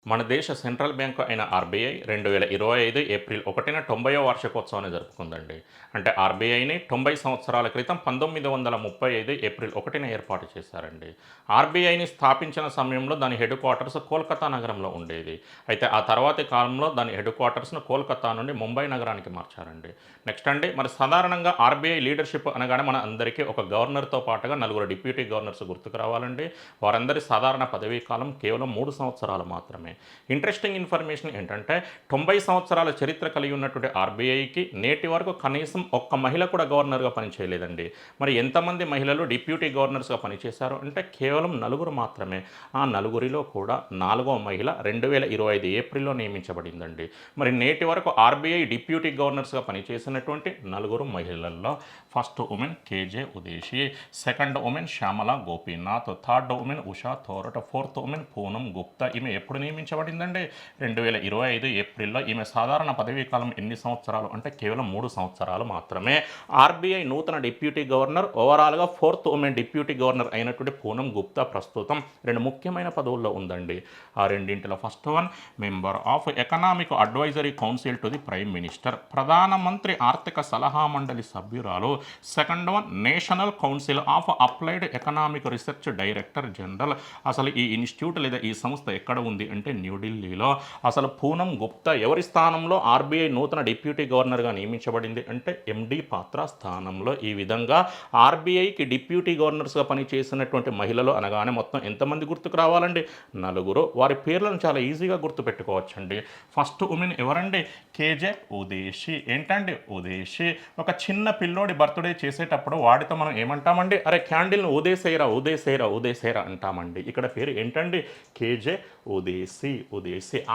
మన దేశ central bank అయిన ఆర్‌బీఐ 2025 ఏప్రిల్ 1న 90వ వార్షికోత్సవాన్ని జరుపుకుందండి. అంటే ఆర్‌బీఐని 90 సంవత్సరాల క్రితం 1935 ఏప్రిల్ 1న ఏర్పాటు చేశారండి. ఆర్‌బీఐని స్థాపించిన సమయంలో దాని హెడ్ క్వార్టర్స్ కోల్కతా నగరంలో ఉండేది. అయితే ఆ తర్వాతి కాలంలో దాని హెడ్ క్వార్టర్స్‌ను కోల్కతా నుండి ముంబై నగరానికి మార్చారండి. నెక్స్ట్ అండి మరి సాధారణంగా ఆర్‌బీఐ లీడర్‌షిప్ అనగానే మన అందరికీ ఒక గవర్నర్‌తో పాటుగా నలుగురు డిప్యూటీ గవర్నర్స్ గుర్తుకు రావాలండి. వారందరి సాధారణ పదవీ కాలం కేవలం 3 సంవత్సరాలు మాత్రమే. ఇంట్రెస్టింగ్ ఇన్ఫర్మేషన్ ఏంటంటే 90 సంవత్సరాల చరిత్ర కలిగి ఉన్నటువంటి ఆర్‌బీఐకి నేటి వరకు కనీసం ఒక్క మహిళ కూడా గవర్నర్‌గా పనిచేయలేదండి. మరి ఎంతమంది మహిళలు డిప్యూటీ గవర్నర్స్‌గా పనిచేశారు అంటే కేవలం నలుగురు మాత్రమే. ఆ నలుగురిలో కూడా నాలుగవ మహిళ 2025 ఏప్రిల్‌లో నియమించబడిందండి. మరి నేటి వరకు ఆర్‌బీఐ డిప్యూటీ గవర్నర్స్‌గా పనిచేసినటువంటి నలుగురు మహిళల్లో first woman K J, second woman Shyamala Gopinath, third woman Usha Thorat, fourth woman Poonam Gupta. ఈమె ఎప్పుడు నియమించబడిందండి? 2025 ఏప్రిల్‌లో. ఈమె సాధారణ పదవీ కాలం ఎన్ని సంవత్సరాలు అంటే కేవలం 3 సంవత్సరాలు మాత్రమే. ఆర్‌బీఐ నూతన డిప్యూటీ గవర్నర్ ఓవరాల్‌గా ఫోర్త్ ఉమెన్ డిప్యూటీ గవర్నర్ అయినటువంటి పూనం గుప్తా ప్రస్తుతం 2 ముఖ్యమైన పదవుల్లో ఉందండి. ఆ రెండింటిలో first one member of economic advisory council to the prime minister, ప్రధానమంత్రి ఆర్థిక సలహా మండలి సభ్యురాలు. Second one national council of applied economic research director general. అసలు ఈ ఇన్స్టిట్యూట్ లేదా ఈ సంస్థ ఎక్కడ ఉంది అంటే న్యూఢిల్లీలో. అసలు పూనం గుప్తా ఎవరి స్థానంలో ఆర్‌బీఐ నూతన డిప్యూటీ గవర్నర్గా నియమించబడింది అంటే ఎండి పాత్ర స్థానంలో. ఈ విధంగా ఆర్‌బీఐకి డిప్యూటీ గవర్నర్స్గా పనిచేసినటువంటి మహిళలు అనగానే మొత్తం ఎంతమంది గుర్తుకు రావాలండి? నలుగురు. వారి పేర్లను చాలా ఈజీగా గుర్తుపెట్టుకోవచ్చండి. ఫస్ట్ ఉమెన్ ఎవరండి? కేజే ఉదేశి. ఏంటండి ఉదేశి? ఒక చిన్న పిల్లోడి బర్త్డే చేసేటప్పుడు వాడితో మనం ఏమంటామండి? అరే క్యాండిల్ను ఊదేసేయరా ఊదేసేయరా ఊదేసేయరా అంటామండి. ఇక్కడ పేరు ఏంటండి? కేజే ఉదేసి.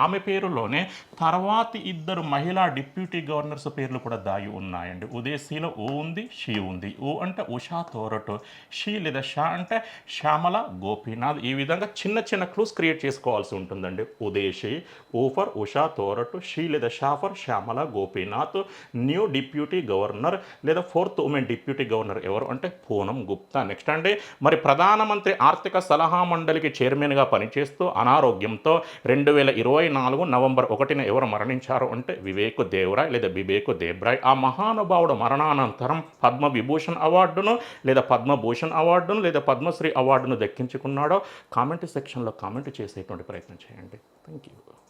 ఆమె పేరులోనే తర్వాతి ఇద్దరు మహిళా డిప్యూటీ గవర్నర్స్ పేర్లు కూడా దాగి ఉన్నాయండి. ఉదేసిలో ఊ ఉంది, షీ ఉంది. ఊ అంటే ఉషా థోరట్, షీ లేదా షా అంటే శ్యామల గోపీనాథ్. ఈ విధంగా చిన్న చిన్న క్లూస్ క్రియేట్ చేసుకోవాల్సి ఉంటుందండి. ఉదేశి, ఊ ఫర్ ఉషా థోరట్, షీ లేదా Shah for Shyamala Gopinath. New deputy governor లేదా ఫోర్త్ ఉమెన్ డిప్యూటీ గవర్నర్ ఎవరు అంటే పూనం గుప్తా. నెక్స్ట్ అండి మరి ప్రధానమంత్రి ఆర్థిక సలహా మండలికి చైర్మన్గా పనిచేస్తూ అనారోగ్యంతో 2024 నవంబర్ 1న ఎవరు మరణించారు అంటే వివేక్ దేవ్రాయ్ లేదా బిబేక్ దేబ్రాయ్. ఆ మహానుభావుడు మరణానంతరం పద్మవిభూషణ్ అవార్డును లేదా పద్మభూషణ్ అవార్డును లేదా పద్మశ్రీ అవార్డును దక్కించుకున్నాడో కామెంట్ సెక్షన్లో కామెంట్ చేసేటువంటి ప్రయత్నం చేయండి. Thank you.